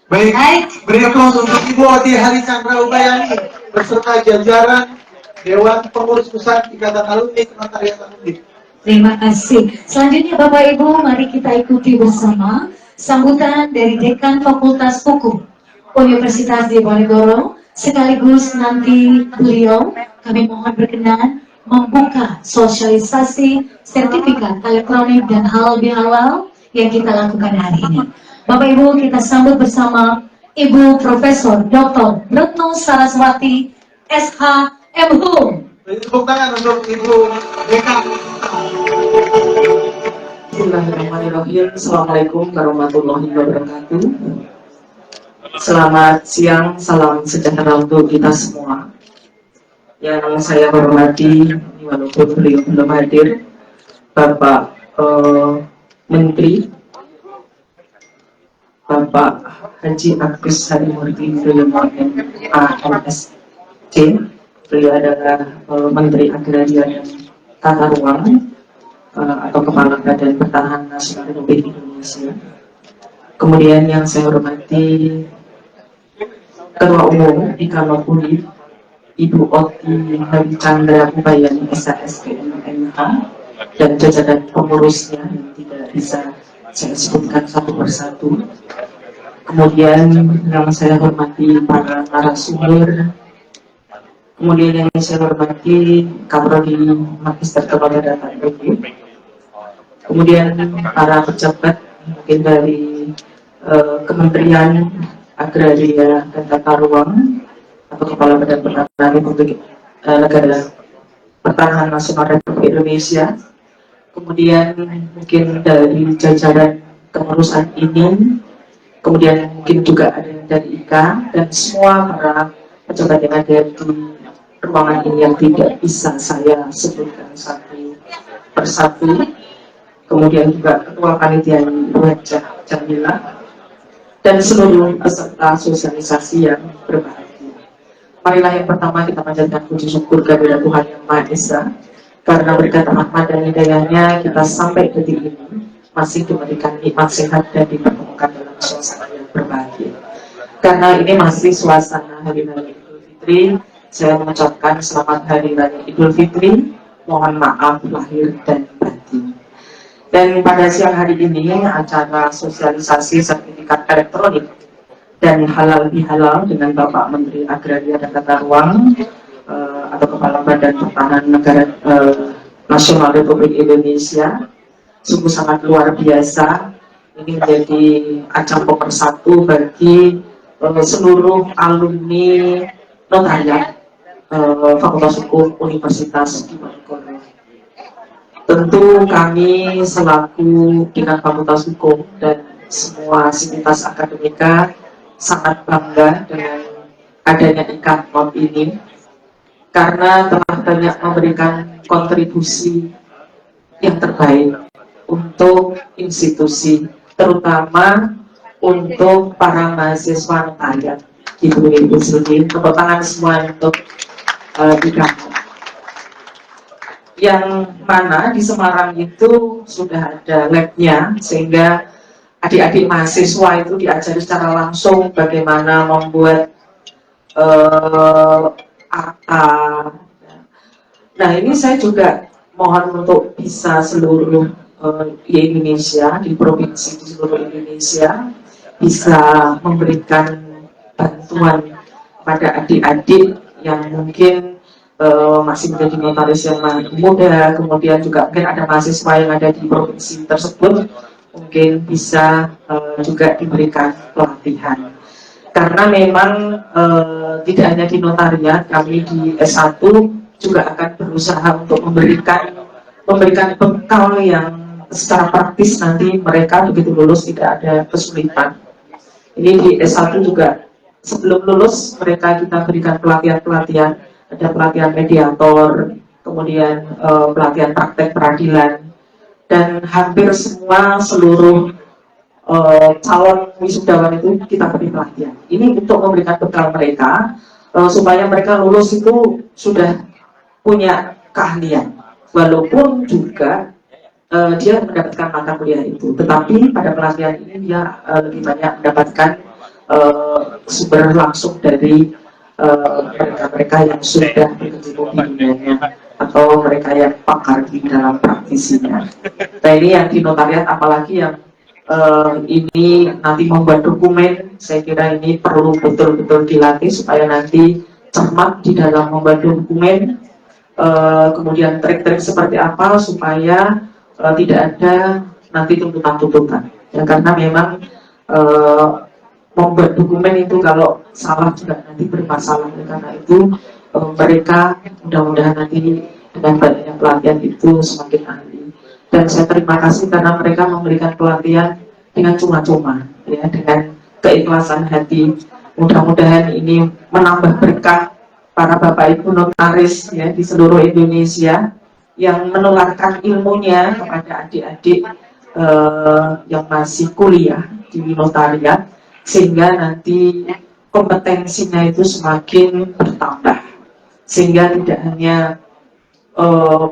Baik, beri aplaus untuk Ibu Oti Hari Chandra Ubayani beserta jajaran Dewan Pengurus Pusat Ikatan Alumni Kementerian Alumni. Terima kasih. Selanjutnya Bapak Ibu, mari kita ikuti bersama sambutan dari Dekan Fakultas Hukum Universitas Diponegoro. Sekaligus nanti beliau kami mohon berkenan membuka sosialisasi sertifikat elektronik dan halal bihalal yang kita lakukan hari ini. Bapak Ibu, kita sambut bersama Ibu Profesor Dr. Retno Saraswati SH MHum. Tepuk tangan untuk Ibu Dekan. Bismillahirrahmanirrahim. Assalamualaikum warahmatullahi wabarakatuh. Selamat siang, salam sejahtera untuk kita semua. Yang saya hormati, walaupun beliau belum hadir, Bapak Menteri, Bapak Haji Agus Harimurti Yudhoyono MAMSC. Beliau adalah Menteri Agraria dan Tata Ruang atau Kepala Badan Pertanahan Nasional Republik Indonesia. Kemudian yang saya hormati Ketua Umum Ikanopuli Ibu Oti Hari Chandra Ubayani SHSPMMH dan jajaran pengurusnya yang tidak bisa saya sebutkan satu persatu. Kemudian yang saya hormati para narasumber. Kemudian yang saya hormati Kaprodi Magister Kepala Data Republik. Kemudian para pejabat mungkin dari Kementerian Agraria dan Tata Ruang atau Kepala Badan Pertanahan Republik Negara Pertanahan Nasional Republik Indonesia. Kemudian mungkin dari jajaran kepengurusan ini, kemudian mungkin juga ada dari IKA dan semua para pejabat yang ada di ruangan ini yang tidak bisa saya sebutkan satu persatu. Kemudian juga Ketua Panitia Ibu Hajah Jamila dan seluruh peserta sosialisasi yang berbahagia. Marilah yang pertama kita panjatkan puji syukur kepada Tuhan Yang Maha Esa, karena berkat rahmat dan hidayahnya kita sampai detik ini masih diberikan nikmat sehat dan dipertemukan dalam suasana yang berbahagia. Karena ini masih suasana Hari Raya Idul Fitri, saya mengucapkan selamat Hari Raya Idul Fitri, mohon maaf lahir dan batin. Dan pada siang hari ini acara sosialisasi sertifikat elektronik dan halal bihalal dengan Bapak Menteri Agraria dan Tata Ruang atau Kepala Badan Pertanahan Negara Nasional Republik Indonesia sungguh sangat luar biasa. Ini menjadi ajang pemersatu bagi seluruh alumni notariat Fakultas Hukum Universitas Diponegoro. Tentu kami selaku Dekan Fakultas Hukum dan semua sivitas akademika sangat bangga dengan adanya IKANOT ini karena telah banyak memberikan kontribusi yang terbaik untuk institusi, terutama untuk para mahasiswa notariat. Ibu Sudi, tepuk tangan semua untuk IKANOT. Yang mana di Semarang itu sudah ada labnya, sehingga adik-adik mahasiswa itu diajari secara langsung bagaimana membuat akta. Nah ini saya juga mohon untuk bisa seluruh di Indonesia, di provinsi di seluruh Indonesia bisa memberikan bantuan pada adik-adik yang mungkin masih menjadi notaris yang muda, kemudian juga mungkin ada mahasiswa yang ada di provinsi tersebut mungkin bisa juga diberikan pelatihan. Karena memang tidak hanya di notariat, kami di S1 juga akan berusaha untuk memberikan bekal yang secara praktis nanti mereka begitu lulus tidak ada kesulitan. Ini di S1 juga sebelum lulus mereka kita berikan pelatihan-pelatihan. Ada pelatihan mediator, kemudian pelatihan praktek peradilan, dan hampir semua seluruh calon wisudawan itu kita beri pelatihan. Ini untuk memberikan bekal mereka supaya mereka lulus itu sudah punya keahlian, walaupun juga dia mendapatkan mata kuliah itu, tetapi pada pelatihan ini dia lebih banyak mendapatkan sumber langsung dari mereka-mereka yang sudah berkecimpung di dunianya atau mereka yang pakar di dalam praktisinya. Nah ini yang di notariat, apalagi yang ini nanti membuat dokumen, saya kira ini perlu betul-betul dilatih supaya nanti cermat di dalam membuat dokumen. Kemudian trik-trik seperti apa supaya tidak ada nanti tuntutan-tuntutan ya, karena memang membuat dokumen itu kalau salah juga nanti bermasalah. Karena itu mereka mudah-mudahan nanti dengan banyaknya pelatihan itu semakin ahli. Dan saya terima kasih karena mereka memberikan pelatihan dengan cuma-cuma ya, dengan keikhlasan hati. Mudah-mudahan ini menambah berkah para Bapak Ibu notaris ya di seluruh Indonesia yang menularkan ilmunya kepada adik-adik yang masih kuliah di notariat, sehingga nanti kompetensinya itu semakin bertambah, sehingga tidak hanya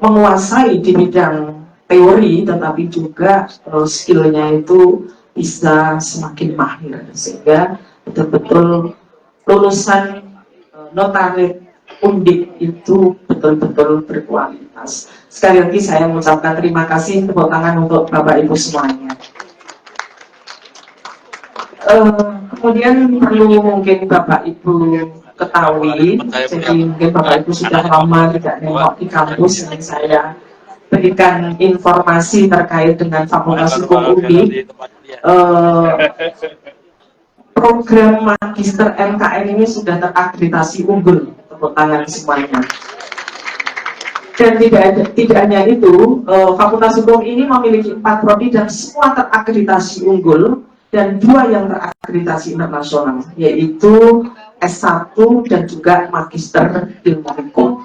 menguasai di bidang teori, tetapi juga skillnya itu bisa semakin mahir, sehingga betul-betul lulusan notaris Undip itu betul-betul berkualitas. Sekali lagi saya mengucapkan terima kasih, tepuk tangan untuk Bapak Ibu semuanya. Kemudian perlu mungkin Bapak Ibu ketahui, jadi mungkin Bapak Ibu sudah lama tidak nengok di kampus, yang saya berikan informasi terkait dengan Fakultas Hukum Undip. Program Magister MKN ini sudah terakreditasi unggul, tepuk tangan semuanya. Dan tidak hanya itu, Fakultas Hukum ini memiliki 4 prodi dan semua terakreditasi unggul, dan 2 yang terakreditasi internasional, yaitu S1 dan juga Magister Ilmu Hukum.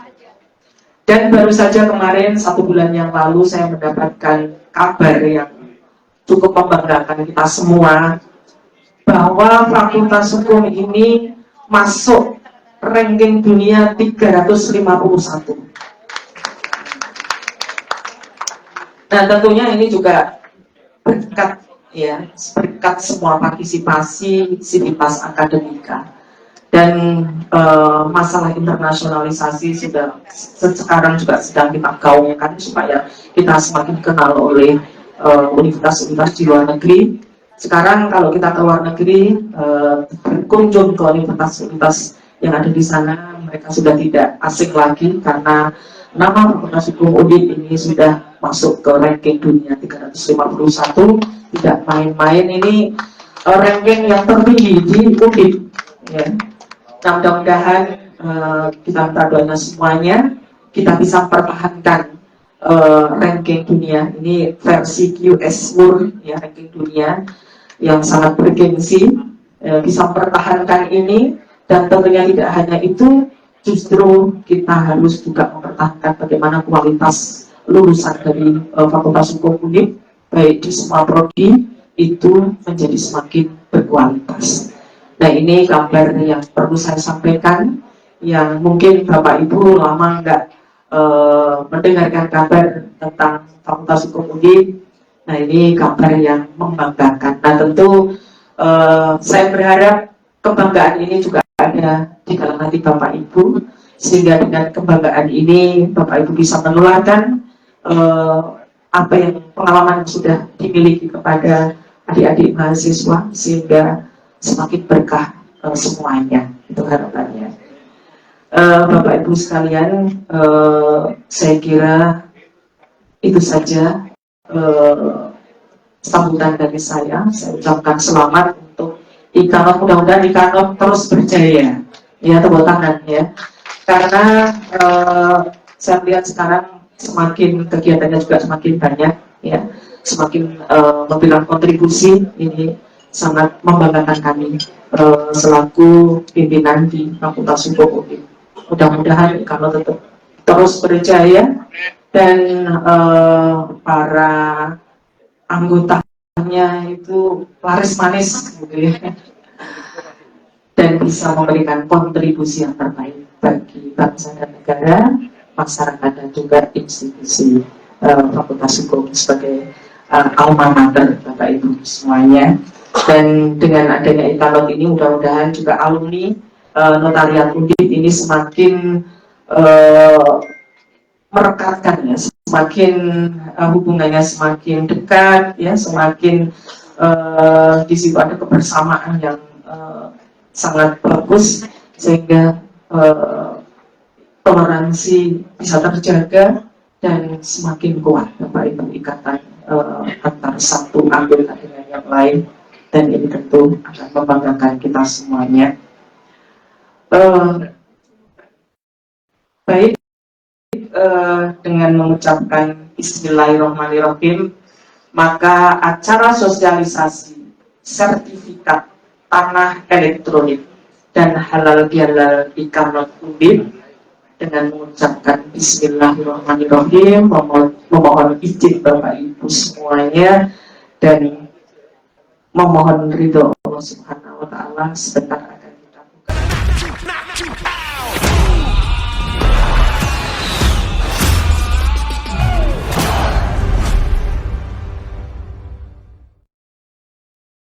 Dan baru saja kemarin 1 bulan yang lalu saya mendapatkan kabar yang cukup membanggakan kita semua, bahwa Fakultas Hukum ini masuk ranking dunia 351. Nah tentunya ini juga berkat ya, berkat semua partisipasi sivitas akademika. Dan masalah internasionalisasi sudah sekarang juga sedang kita gaungkan supaya kita semakin kenal oleh universitas-universitas di luar negeri. Sekarang kalau kita ke luar negeri, berkunjung ke universitas-universitas yang ada di sana, mereka sudah tidak asing lagi karena nama Fakultas Hukum Undip ini sudah masuk ke ranking dunia 351. Tidak main-main, ini ranking yang tertinggi di Undip ya. Nah mudah-mudahan kita minta doanya semuanya, kita bisa pertahankan ranking dunia ini versi QS World ya, ranking dunia yang sangat bergengsi, bisa mempertahankan ini. Dan tentunya tidak hanya itu, justru kita harus juga mempertahankan bagaimana kualitas lulusan dari Fakultas Hukum Undip, baik di semua prodi itu menjadi semakin berkualitas. Nah ini kabar yang perlu saya sampaikan, yang mungkin Bapak Ibu lama nggak mendengarkan kabar tentang Fakultas Hukum Undip. Nah ini kabar yang membanggakan. Nah tentu saya berharap kebanggaan ini juga ada di kalangan hati Bapak Ibu, sehingga dengan kebanggaan ini Bapak Ibu bisa menularkan apa yang pengalaman yang sudah dimiliki kepada adik-adik mahasiswa, sehingga semakin berkah semuanya. Itu harapannya. Bapak Ibu sekalian, saya kira itu saja sambutan dari saya. Saya ucapkan selamat untuk Ikanot, mudah-mudahan Ikanot terus berjaya ya, tepuk tangan ya, karena saya lihat sekarang semakin kegiatannya juga semakin banyak ya, semakin memberikan kontribusi. Ini sangat membanggakan kami selaku pimpinan di Fakultas Hukum Undip. Mudah-mudahan Ikanot tetap terus berjaya, dan para anggotanya itu laris manis gitu ya, dan bisa memberikan kontribusi yang terbaik bagi bangsa dan negara, masyarakat, dan juga institusi Fakultas Hukum sebagai alma mater Bapak Ibu semuanya. Dan dengan adanya Intalot ini mudah-mudahan juga alumni Notariat Undip ini semakin merekatkan ya, semakin hubungannya semakin dekat ya, semakin di situ ada kebersamaan yang sangat bagus sehingga toleransi bisa terjaga dan semakin kuat Bapak Ibu ikatan antar satu anggota dengan yang lain, dan ini tentu akan membanggakan kita semuanya. Baik, dengan mengucapkan Bismillahirrahmanirrahim, maka acara sosialisasi sertifikat tanah elektronik dan halal bihalal Intalot Undip dengan mengucapkan Bismillahirrahmanirrahim, memohon izin Bapak Ibu semuanya dan memohon ridho Allah Subhanahu wa Ta'ala, sebentar